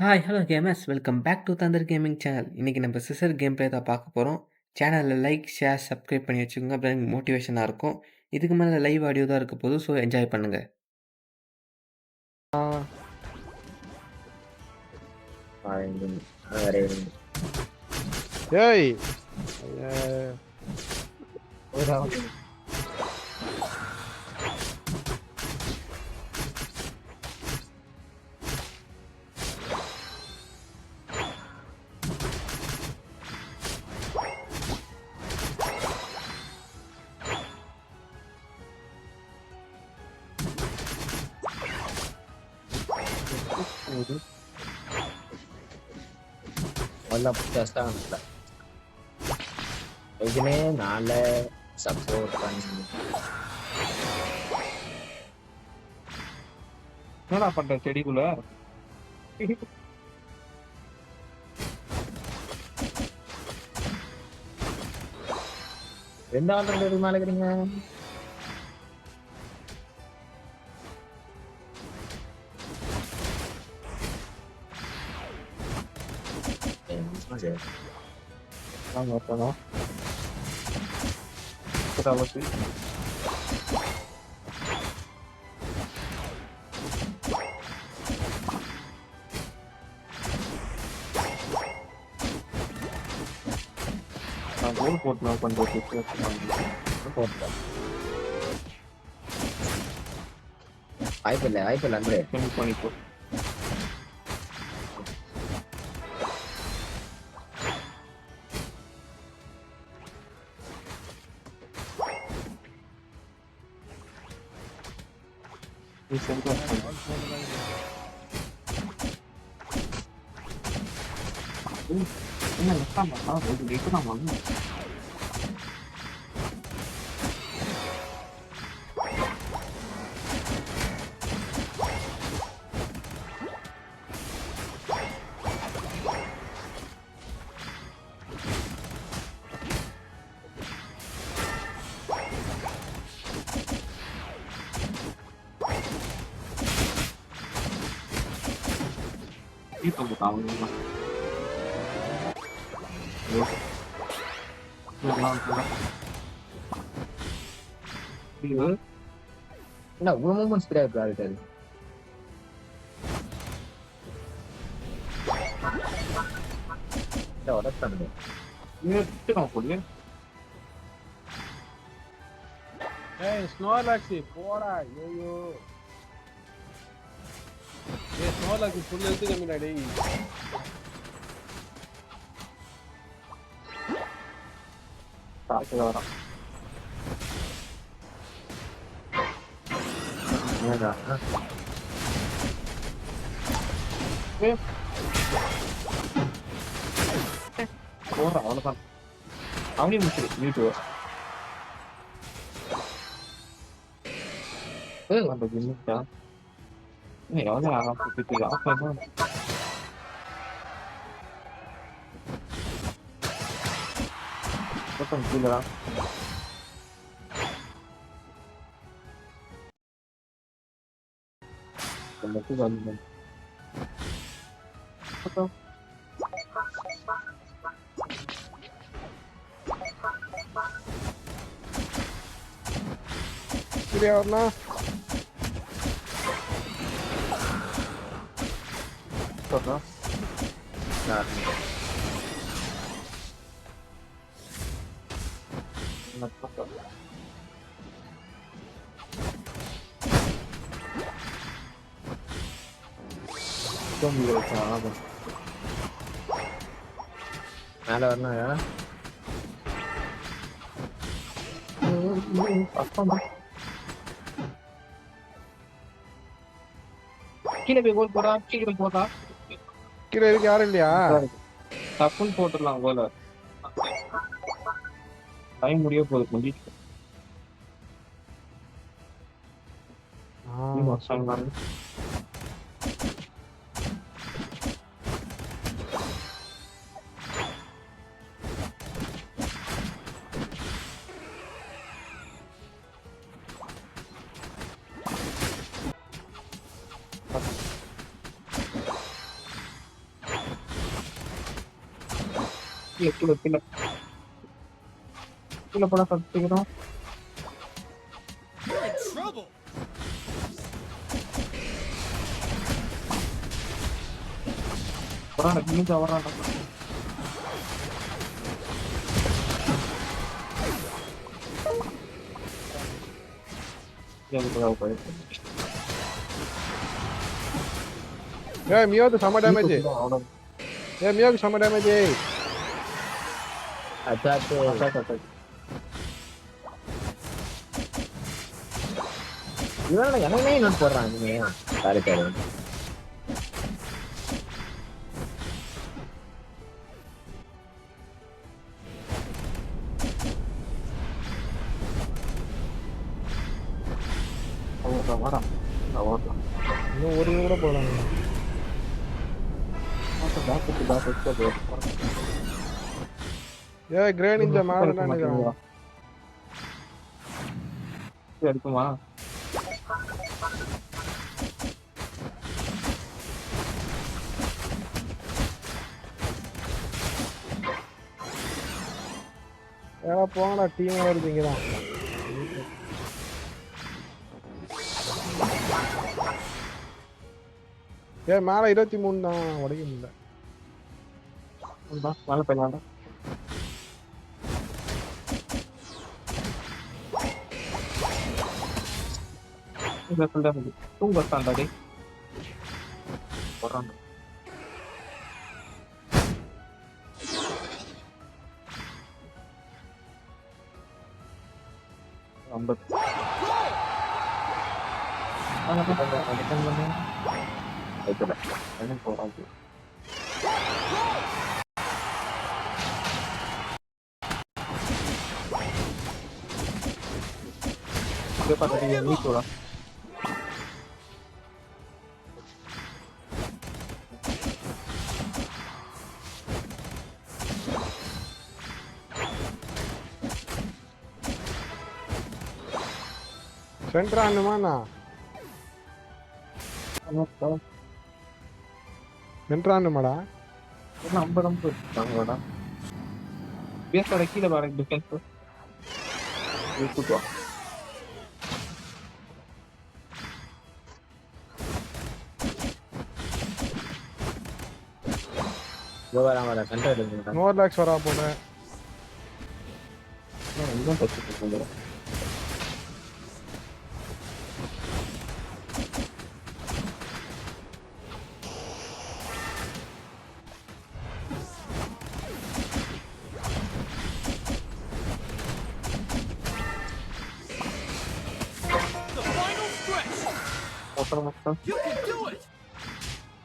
Hi hello gamers welcome back to Thunder gaming channel. இன்றைக்கி நம்ம scissor game play தான் பார்க்க போகிறோம். சேனலில் லைக் ஷேர் சப்ஸ்கிரைப் பண்ணி வச்சுக்கோங்க. அப்போ எனக்கு மோட்டிவேஷனாக இருக்கும். இதுக்கு மேலே லைவ் ஆடியோ தான் இருக்க போகுது. ஸோ என்ஜாய் பண்ணுங்கள். ஏய் Wala protesta ka. Pwede nale support kan. என்னடா பண்ற செடிக்குள்ள? எந்த ஆர்டர் எடுத்து மாலக்கிறீங்க? வாங்க வரணும். கிராவசி. நான் கோல் போட்டு பண்றது போட்டேன். வாய்ப்பில்லை அன்றே சென்ட் பண்ணிப்போ. என்ன லெஃப்ட் ஒரு கேக்கு தான் வாங்க. Itu tahu lah. என்ன உணவும் ஸ்ப்ரே ஆகுது. இந்த உடத்தானே எடுத்துடும் போடு. ஏய் ஸ்னோலாக்ஸ் போடா. ஐயோ ஏய் ஸ்னோலாக்ஸ் புல் எழுத்து கம்மிடா டேய். தாக்கல வர. ஏடா. போடா அவ்வளவுதான். அவனே முடிச்சிரு யூடியூப். அந்த கிமிட்டா எவ்வளோ ஆஃப் ஆஃப் ஆகும். கீழே சரியா வரலாம். மேல வரணும். கீழே போய் கோல் போடா. கீழே போட்டா கீழே இருக்கு யாரும் இல்லையா? தப்புன்னு போட்டுடலாம் கோல. டைம் முடிய போகுது முடிச்சு. கீழே கீழே கீழே போட கத்துக்கிறோம். வராண்டா கிழிஞ்சா வராண்டா. மியோக்கு செம்ம டேமேஜ். மியோக்கு செம்ம டேமேஜ். அச்சாச்சு. இவனோட எனக்குமே நோட் போடுறான் நீங்க. Sorry sorry. வரா இன்னும் ஒரு கூட போகலாம். கிரேன் இந்த மாதிரி எடுக்குமா? ஏன்னா போங்கடா டீம் வருது இங்கதான். மேல 23 தான் உடைக்க முடியல. மேல போயிடலாம்டா. தூங்க வச்சான்டா வரான். போறாங்க. சென்டரா அண்ணுமாண்ணா சென்டரானுமாடா 50 வச்சுட்டாங்களா? பேஸோட கீழே வர டிஃபென்ஸ் கூட்டுவா. நோர் லேக்ஸ் வரா போனேன்.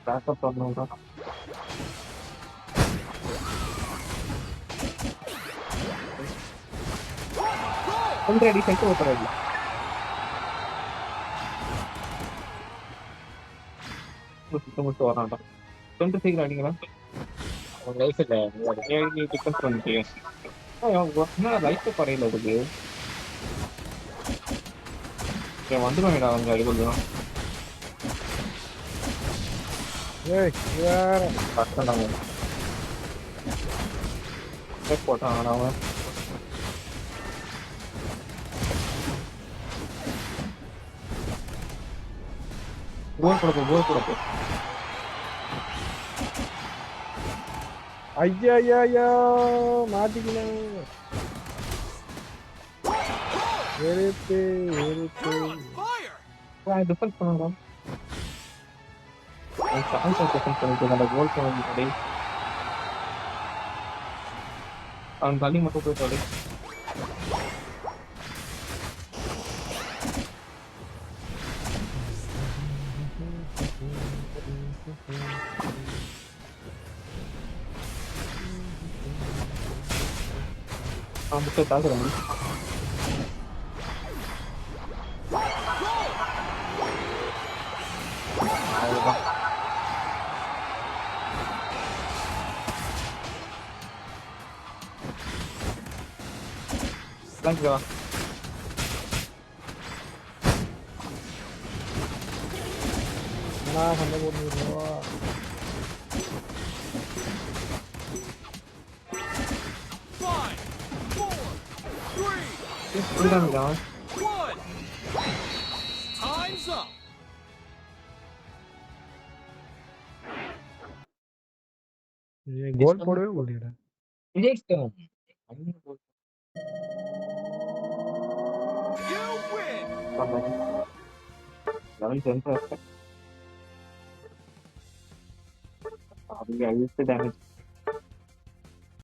பேக்கப் பண்ணணும்டா. ஒன்றரை அடி சைட்டு ஒருத்தர் அடி. சுத்தம் வரான்டா. 20 சீக்கிரம் அடிங்களா? லைஃப் இல்லை. டிஃபென்ஸ் பண்ணிட்டு லைஃப் குறையில இருக்கு. வந்துடுவாங்கடா அவங்க அடிக்கலாம். போட்டான் அவன். கோல் கொடுப்போம். ஐயா மாட்டிக்கலாம். டிஃபென்ஸ் பண்ணுங்க. கோல் பண்ணி அவன் தள்ளி மட்டும் போயிட்டாரு. அவன் புத்தை தாக்குறாங்க. அவ்வளோதான். தேங்க்யூ. சண்டை போட்டு ஃபுல் டேமேஜ் அவன். கோல் போடவே முடியல. விஜய் அவங்க அழுத்து டேமேஜ்